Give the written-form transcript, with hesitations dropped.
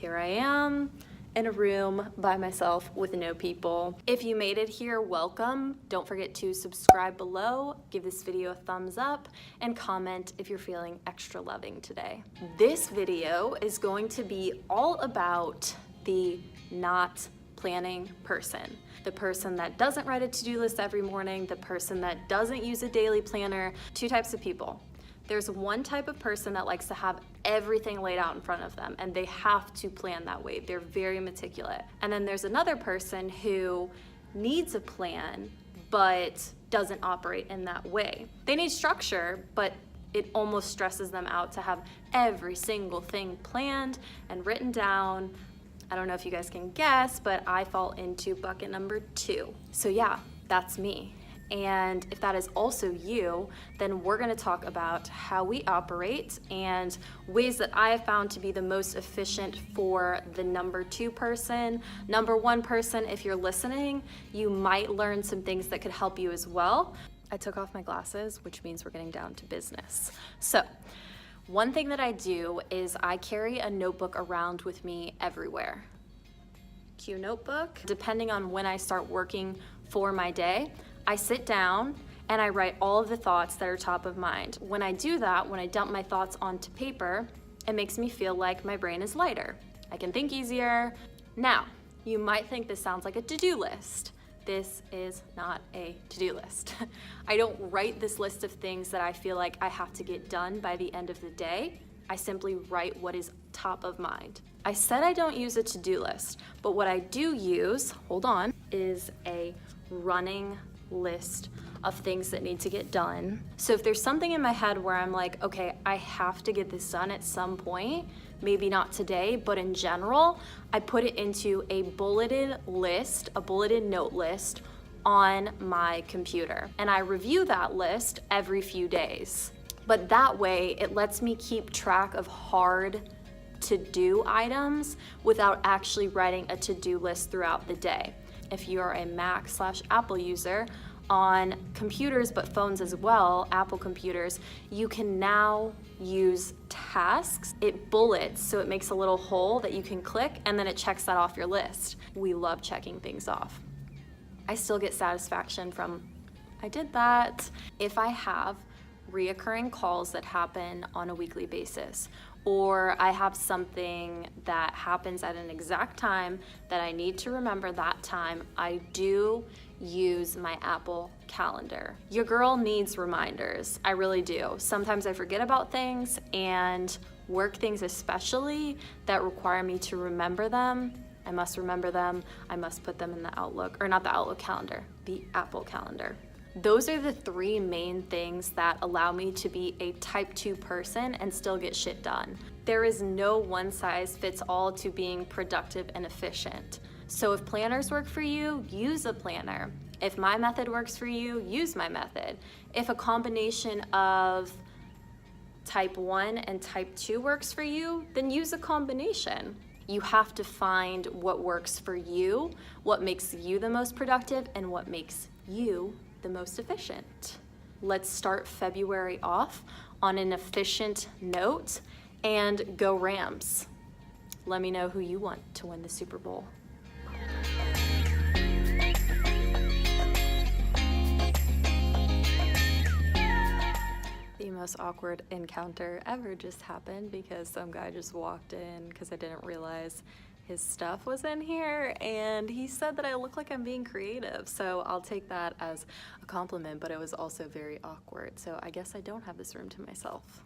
here I am in a room by myself with no people. If you made it here, welcome. Don't forget to subscribe below, give this video a thumbs up, and comment if you're feeling extra loving today. This video is going to be all about the not planning person. The person that doesn't write a to-do list every morning, the person that doesn't use a daily planner. Two types of people. There's one type of person that likes to have everything laid out in front of them and they have to plan that way. They're very meticulous. And then there's another person who needs a plan but doesn't operate in that way. They need structure, but it almost stresses them out to have every single thing planned and written down. I don't know if you guys can guess, but I fall into bucket number 2. So yeah, that's me. And if that is also you, then we're gonna talk about how we operate and ways that I have found to be the most efficient for the number 2 person. Number 1 person, if you're listening, you might learn some things that could help you as well. I took off my glasses, which means we're getting down to business. So, one thing that I do is I carry a notebook around with me everywhere. Cue notebook. Depending on when I start working for my day, I sit down and I write all of the thoughts that are top of mind. When I do that, when I dump my thoughts onto paper, it makes me feel like my brain is lighter. I can think easier. Now, you might think this sounds like a to-do list. This is not a to-do list. I don't write this list of things that I feel like I have to get done by the end of the day. I simply write what is top of mind. I said I don't use a to-do list, but what I do use, hold on, is a running list of things that need to get done. So if there's something in my head where I'm like, okay, I have to get this done at some point, maybe not today, but in general, I put it into a bulleted list, a bulleted note list on my computer. And I review that list every few days. But that way, it lets me keep track of hard to-do items without actually writing a to-do list throughout the day. If you're a Mac/Apple user, on computers but phones as well, Apple computers, you can now use tasks. It bullets, so it makes a little hole that you can click and then it checks that off your list. We love checking things off. I still get satisfaction from, I did that. If I have reoccurring calls that happen on a weekly basis, or I have something that happens at an exact time that I need to remember that time, I do use my Apple Calendar. Your girl needs reminders, I really do. Sometimes I forget about things, and work things especially that require me to remember them. I must remember them, I must put them in the Outlook, or not the Outlook calendar, the Apple Calendar. Those are the 3 main things that allow me to be a type 2 person and still get shit done. There is no one size fits all to being productive and efficient. So if planners work for you, use a planner. If my method works for you, use my method. If a combination of type 1 and type 2 works for you, then use a combination. You have to find what works for you, what makes you the most productive, and what makes you the most efficient. Let's start February off on an efficient note and go Rams. Let me know who you want to win the Super Bowl. The most awkward encounter ever just happened because some guy just walked in because I didn't realize his stuff was in here, and he said that I look like I'm being creative, so I'll take that as a compliment, but it was also very awkward, so I guess I don't have this room to myself.